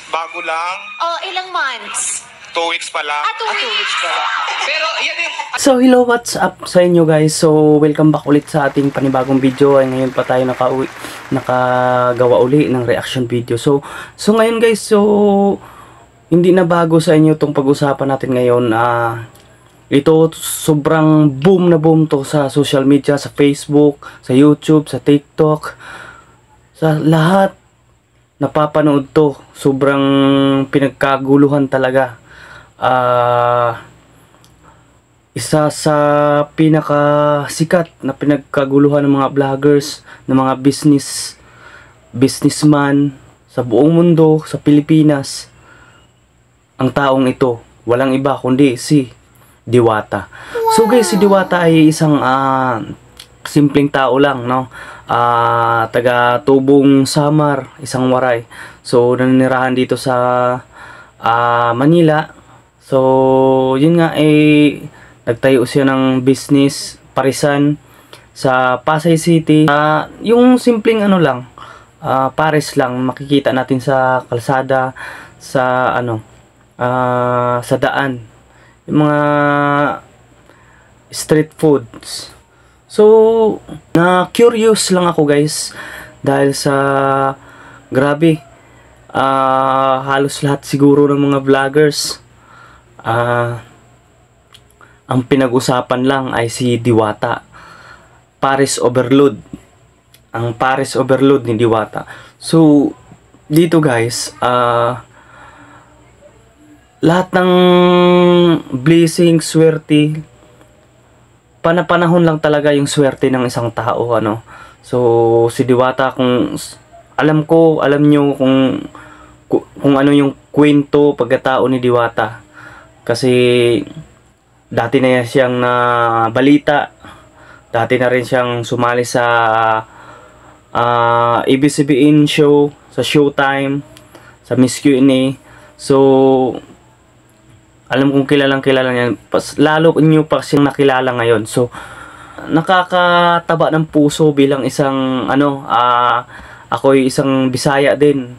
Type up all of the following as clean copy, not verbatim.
Bago lang. Oh, ilang months? 2 weeks pa lang. 2 weeks. Pero yan yung... So hello, what's up sa inyo guys? So welcome back ulit sa ating panibagong video. Ay ngayon pa tayo nakagawa uli ng reaction video. So ngayon guys, hindi na bago sa inyo itong pag-usapan natin ngayon. Ito sobrang boom na boom to sa social media, sa Facebook, sa YouTube, sa TikTok, sa lahat. Napapanood to. Sobrang pinagkaguluhan talaga. Isa sa pinakasikat na pinagkaguluhan ng mga vloggers, ng mga businessman sa buong mundo, sa Pilipinas, ang taong ito, walang iba kundi si Diwata. So guys, si Diwata ay isang simpleng tao lang, no? Taga Tubong Samar, isang waray. So nanirahan dito sa Manila. So yun nga, nagtayo siya ng business, parisan sa Pasay City. Yung simpleng lang, pares lang, makikita natin sa kalsada, sa sa daan, yung mga street foods. So na curious lang ako guys, dahil sa grabe, halos lahat siguro ng mga vloggers, ang pinag-usapan lang ay si Diwata. Paris overload. Ang Paris overload ni Diwata. So, dito guys, lahat ng blessing, swerte, panahon lang talaga yung swerte ng isang tao, ano. So, si Diwata, kung alam nyo kung ano yung kwento pagkatao ni Diwata. Kasi dati na siyang balita. Dati na rin siyang sumali sa ABS-CBN show, sa Showtime, sa Miss Q&A. So, alam kong kilalang yan. Lalo nyo pa siyang nakilala ngayon. So, nakakataba ng puso bilang isang, ako'y isang Bisaya din.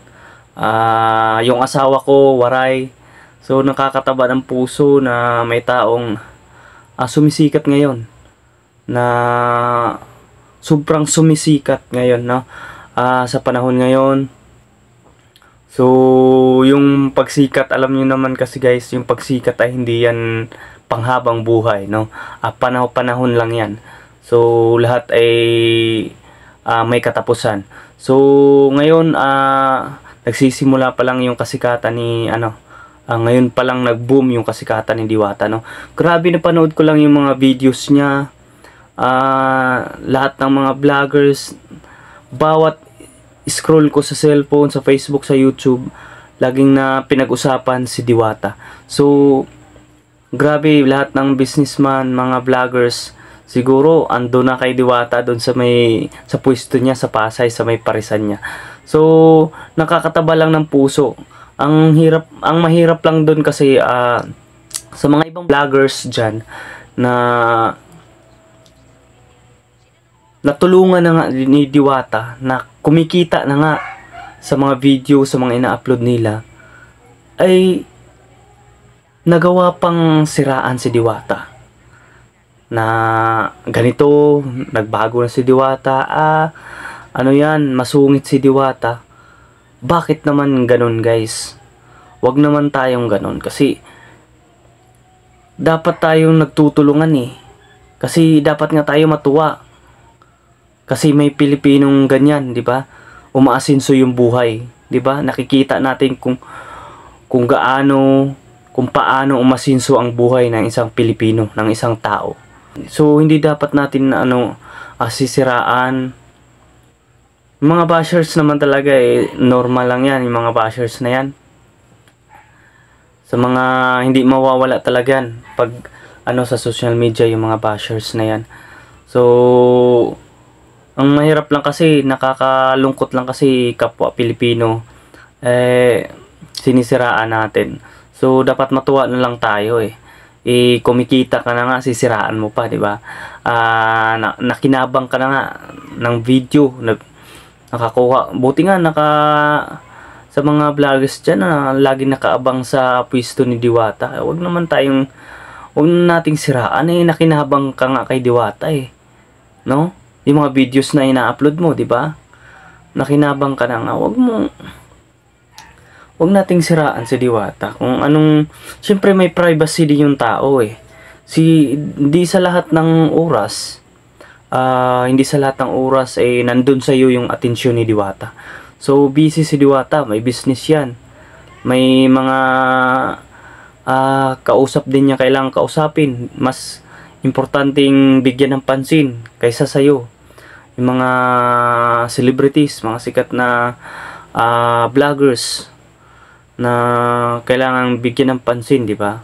Yung asawa ko, waray. So nakakataba ng puso na may taong sumisikat ngayon, na sobrang sumisikat ngayon, no? Sa panahon ngayon. So yung pagsikat, alam niyo naman kasi guys, yung pagsikat ay hindi yan panghabang buhay, no? Panahon lang yan. So lahat ay may katapusan. So ngayon, nagsisimula pa lang yung kasikatan ni ngayon pa lang nag-boom yung kasikatan ni Diwata, no? Grabe, napanood ko lang yung mga videos niya. Lahat ng mga vloggers, bawat scroll ko sa cellphone, sa Facebook, sa YouTube, laging na pinag-usapan si Diwata. So, grabe, lahat ng businessman, mga vloggers, siguro ando na kay Diwata doon sa pwesto niya sa Pasay, sa may parisan niya. So, nakakataba lang ng puso. Ang mahirap lang doon kasi sa mga ibang vloggers dyan na natulungan na nga ni Diwata, na kumikita na nga sa mga video, sa mga ina-upload nila, ay nagawa pang siraan si Diwata. Na ganito, nagbago na si Diwata, masungit si Diwata. Bakit naman ganun guys? Wag naman tayong ganun, kasi dapat tayong nagtutulungan Kasi dapat nga tayo matuwa. Kasi may Pilipinong ganyan, di ba? Umaasinso yung buhay, di ba? Nakikita natin kung paano umasinso ang buhay ng isang Pilipino, ng isang tao. So hindi dapat natin sisiraan. Mga bashers naman talaga normal lang yan, yung mga bashers na yan. Sa mga hindi mawawala talaga yan pag sa social media, yung mga bashers na yan. So ang mahirap lang kasi, nakakalungkot lang kasi kapwa Pilipino sinisiraan natin. So dapat matuwa na lang tayo kumikita ka na nga, sisiraan mo pa, di ba? Nakinabang ka na nga ng video, nakakuha, buti nga sa mga vloggers dyan na lagi nakaabang sa pwesto ni Diwata. Huwag nating siraan nakinabang ka nga kay Diwata no? Yung mga videos na ina-upload mo, di ba? Nakinabang ka na nga. Huwag nating siraan si Diwata. Kung anong, siyempre may privacy din yung tao hindi sa lahat ng oras, nandun sa iyo yung atensyon ni Diwata. So, busy si Diwata, may business yan. May mga kausap din niya kailangang kausapin. Mas importanteng bigyan ng pansin kaysa sa'yo. Yung mga celebrities, mga sikat na vloggers na kailangang bigyan ng pansin, di ba?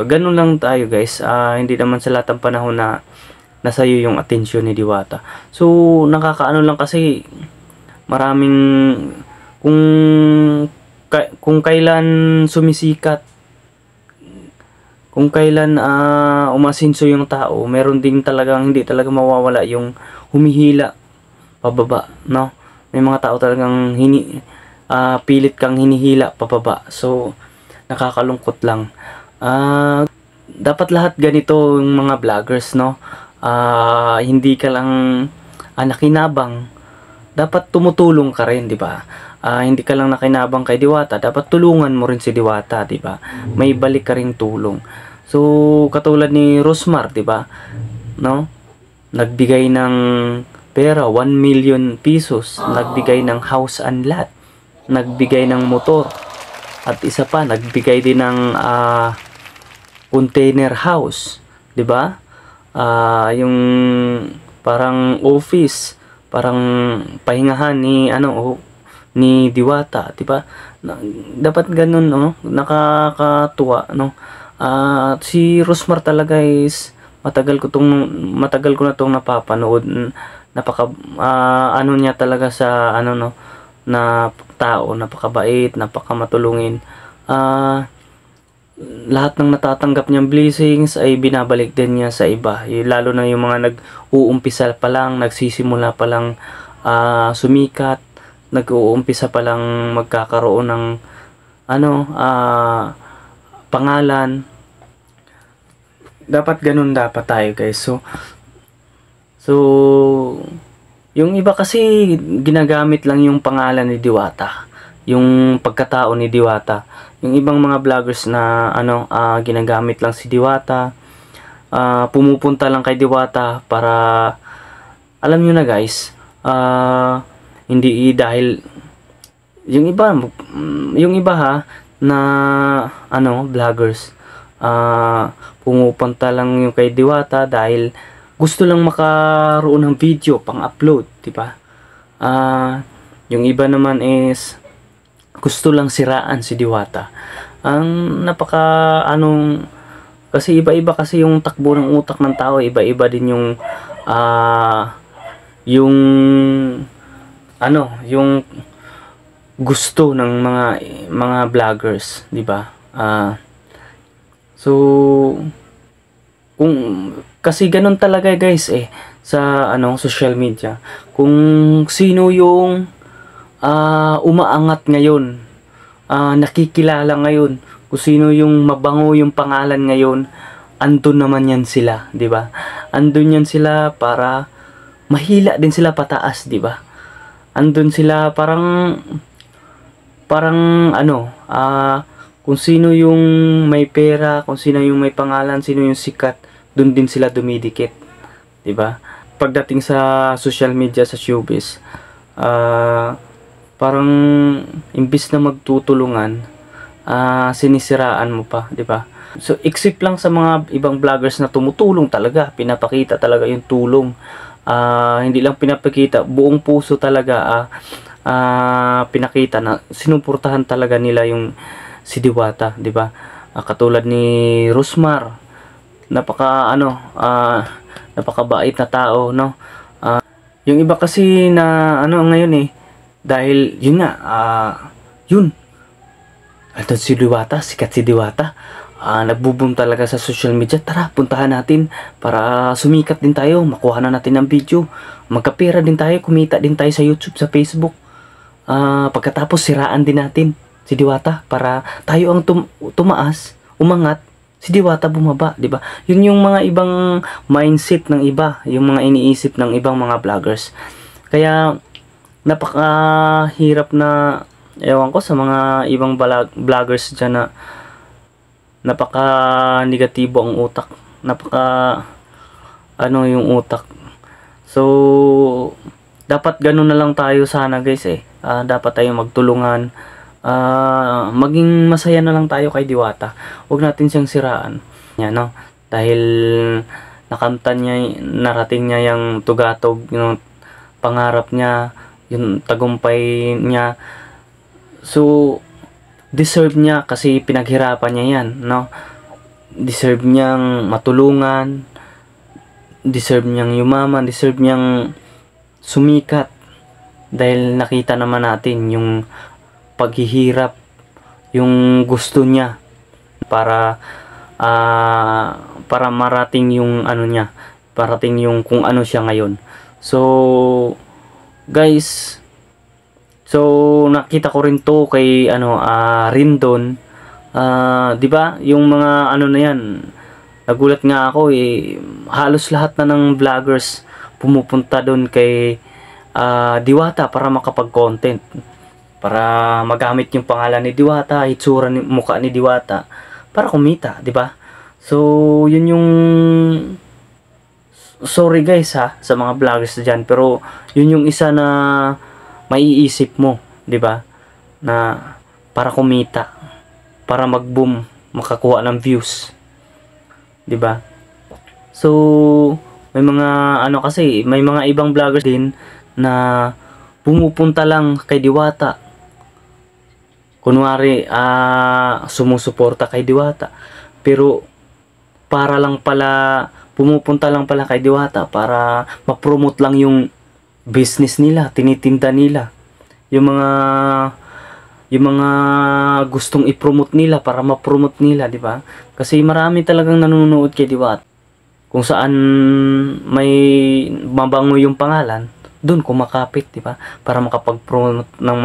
Ganun lang tayo guys. Hindi naman sa lahat ng panahon na nasa iyo yung atensyon ni Diwata. So, nakakaano lang kasi maraming kung kailan sumisikat, kung kailan umasinso yung tao, meron din talagang hindi talaga mawawala yung humihila pababa, no? May mga tao talagang pilit kang hinihila pababa. So, nakakalungkot lang. Dapat lahat ganito yung mga vloggers, no? Hindi ka lang nakinabang, dapat tumutulong ka rin, di ba? Hindi ka lang nakinabang kay Diwata, dapat tulungan mo rin si Diwata, di ba? May balik ka ring tulong. So, katulad ni Rosmar, di ba? No? Nagbigay ng pera, 1 million pesos, nagbigay ng house and lot, nagbigay ng motor, at isa pa, nagbigay din ng container house, di ba? Yung parang office, parang pahingahan ni Diwata, di ba? Dapat ganun, no? Nakakatuwa, no? Si Rosmar talaga is matagal ko na tong napapanood. Niya talaga sa na tao, napakabait, napakamatulungin. Lahat ng natatanggap niyang blessings ay binabalik din niya sa iba. Lalo na yung mga nag-uumpisa pa lang, nagsisimula pa lang sumikat, nag-uumpisa pa lang magkakaroon ng pangalan. Dapat ganun dapat tayo guys. So yung iba kasi ginagamit lang yung pangalan ni Diwata, yung pagkatao ni Diwata. Yung ibang mga vloggers na ginagamit lang si Diwata, pumupunta lang kay Diwata para, alam nyo na guys, hindi dahil yung iba na vloggers, pumupunta lang yung kay Diwata dahil gusto lang makaroon ng video pang upload, di ba? Yung iba naman is gusto lang siraan si Diwata. Ang kasi iba-iba kasi yung takbo ng utak ng tao, iba-iba din yung gusto ng mga vloggers, di ba? So kasi ganun talaga guys sa social media. Kung sino yung umaangat ngayon, nakikilala ngayon, kung sino yung mabango yung pangalan ngayon, andun naman yan sila, di ba? Andun yan sila para mahila din sila pataas, di ba? Andun sila parang kung sino yung may pera, kung sino yung may pangalan, sino yung sikat, dun din sila dumidikit, di ba? Pagdating sa social media, sa showbiz, parang imbis na magtutulungan, sinisiraan mo pa, di ba? So except lang sa mga ibang vloggers na tumutulong talaga, pinapakita talaga yung tulong, hindi lang pinapakita, buong puso talaga, pinakita na sinuportahan talaga nila yung si Diwata, di ba? Katulad ni Rosmar, napakabait na tao, no? Yung iba kasi na ngayon dahil yun nga, ito si Diwata, sikat si Diwata, nagbo-boom talaga sa social media. Tara, puntahan natin para sumikat din tayo, makuha na natin ng video, magkapera din tayo, kumita din tayo sa YouTube, sa Facebook. pagkatapos siraan din natin si Diwata para tayo ang tumaas, umangat, si Diwata bumaba, 'di ba? Yun yung mga ibang mindset ng iba, yung mga iniisip ng ibang mga vloggers. Kaya napakahirap na ewan ko sa mga ibang vloggers diyan na napaka-negatibo ang utak. Yung utak. So, dapat ganun na lang tayo sana guys eh. Dapat tayong magtulungan. Maging masaya na lang tayo kay Diwata. Huwag natin siyang siraan. Yan, no? Dahil nakamtan niya, narating niya yung tugatog, yung pangarap niya, yung tagumpay niya. So, deserve niya kasi pinaghirapan niya yan, no? Deserve niyang matulungan, deserve niyang yumaman, deserve niyang sumikat dahil nakita naman natin yung paghihirap, yung gusto niya para marating yung ano niya, parating yung kung ano siya ngayon. So guys, nakita ko rin to kay Rindon. 'Di ba? Yung mga ano na yan, nagulat nga ako eh, halos lahat na ng vloggers pumupunta doon kay Diwata para makapag-content, para magamit yung pangalan ni Diwata, itsura ni mukha ni Diwata para kumita, 'di ba? So, yun yung sorry guys sa mga vloggers diyan, pero yun yung isa na maiisip mo, 'di ba? Na para kumita, para mag-boom, makakuha ng views, 'di ba? So, may mga kasi may mga ibang vloggers din na pumupunta lang kay Diwata. Kunwari, sumusuporta kay Diwata. Pero para lang pala, pumupunta lang pala kay Diwata para ma-promote lang yung business nila, tinitinda nila. Yung mga gustong i-promote nila para ma-promote nila, di ba? Kasi marami talagang nanonood kay Diwata. Kung saan may mabango yung pangalan, doon kumakapit, di ba? Para makapag-promote ng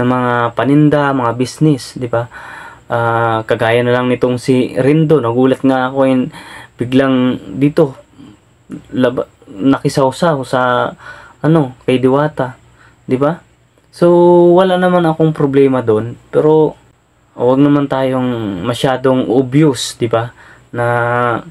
mga paninda, mga business, di ba? Kagaya na lang nitong si Rindo, nagulat nga ako biglang dito nakisawsaw sa kay Diwata, di ba? So wala naman akong problema doon, pero huwag naman tayong masyadong obvious, di ba? Na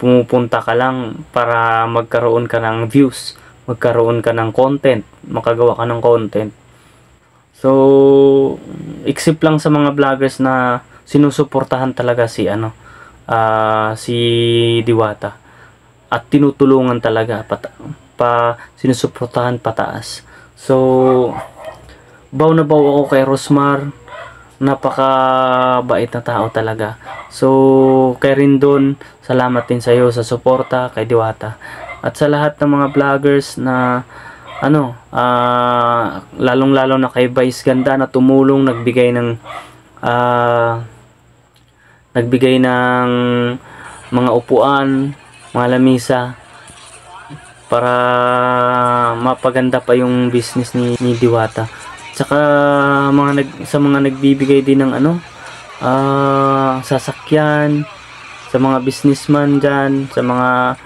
pumupunta ka lang para magkaroon ka ng views, magkaroon ka ng content, makagawa ka ng content. So, except lang sa mga vloggers na sinusuportahan talaga si Diwata at tinutulungan talaga sinusuportahan pataas. So, baw na baw ako kay Rosmar, napakabait na tao talaga. So, kay Rindon, salamat din sa iyo sa suporta kay Diwata. At sa lahat ng mga vloggers na lalong-lalo na kay Vice Ganda na tumulong, nagbigay ng mga upuan, mga lamisa para mapaganda pa yung business ni Diwata. Tsaka sa mga nagbibigay din ng sasakyan, sa mga businessman dyan, sa mga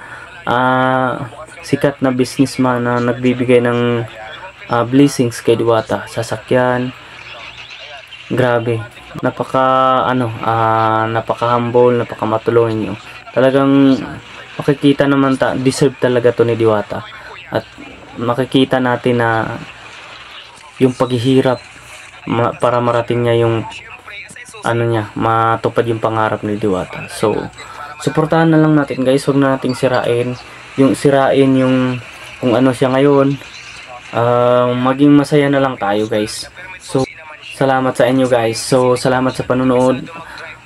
sikat na businessman na nagbibigay ng blessings kay Diwata, sasakyan. Grabe, napaka-humble, napaka-matulungin nyo. Talagang makikita naman deserve talaga to ni Diwata. At makikita natin na yung paghihirap para marating niya yung matupad yung pangarap ni Diwata. So, suportahan na lang natin guys, huwag na nating sirain yung kung ano siya ngayon. Maging masaya na lang tayo guys. So, salamat sa inyo guys. So, salamat sa panonood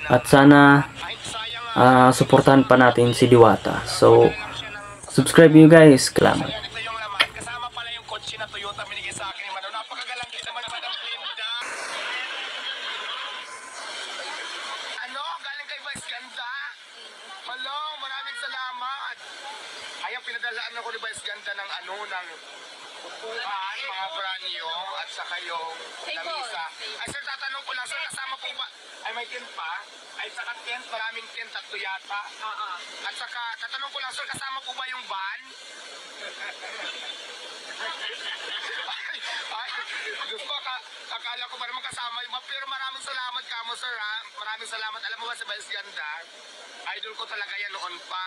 at sana suportahan pa natin si Diwata. So, subscribe nyo guys. Salamat. Kasama pala yung kotse na Toyota binigay sa akin ni Mano. Napakagalang kita man naman ang Linda. Galing kay Vice Ganda. Hello, maraming salamat. Ayan, pinadalaan ako ni Vice Ganda ng Upuan, mga brand new, at saka yung lamisa. Ay sir, tatanong ko lang, sir, kasama po ba? Ay may tent pa? Ay saka tent, maraming tent, tatlo yata. At saka, tatanong ko lang, sir, kasama po ba yung van? Ay, Diyos ko, akala ko ba naman kasama yung van? Pero maraming salamat ka mo, sir, ha? Maraming salamat. Alam mo ba, sa Bayas Ganda, idol ko talaga yan noon pa.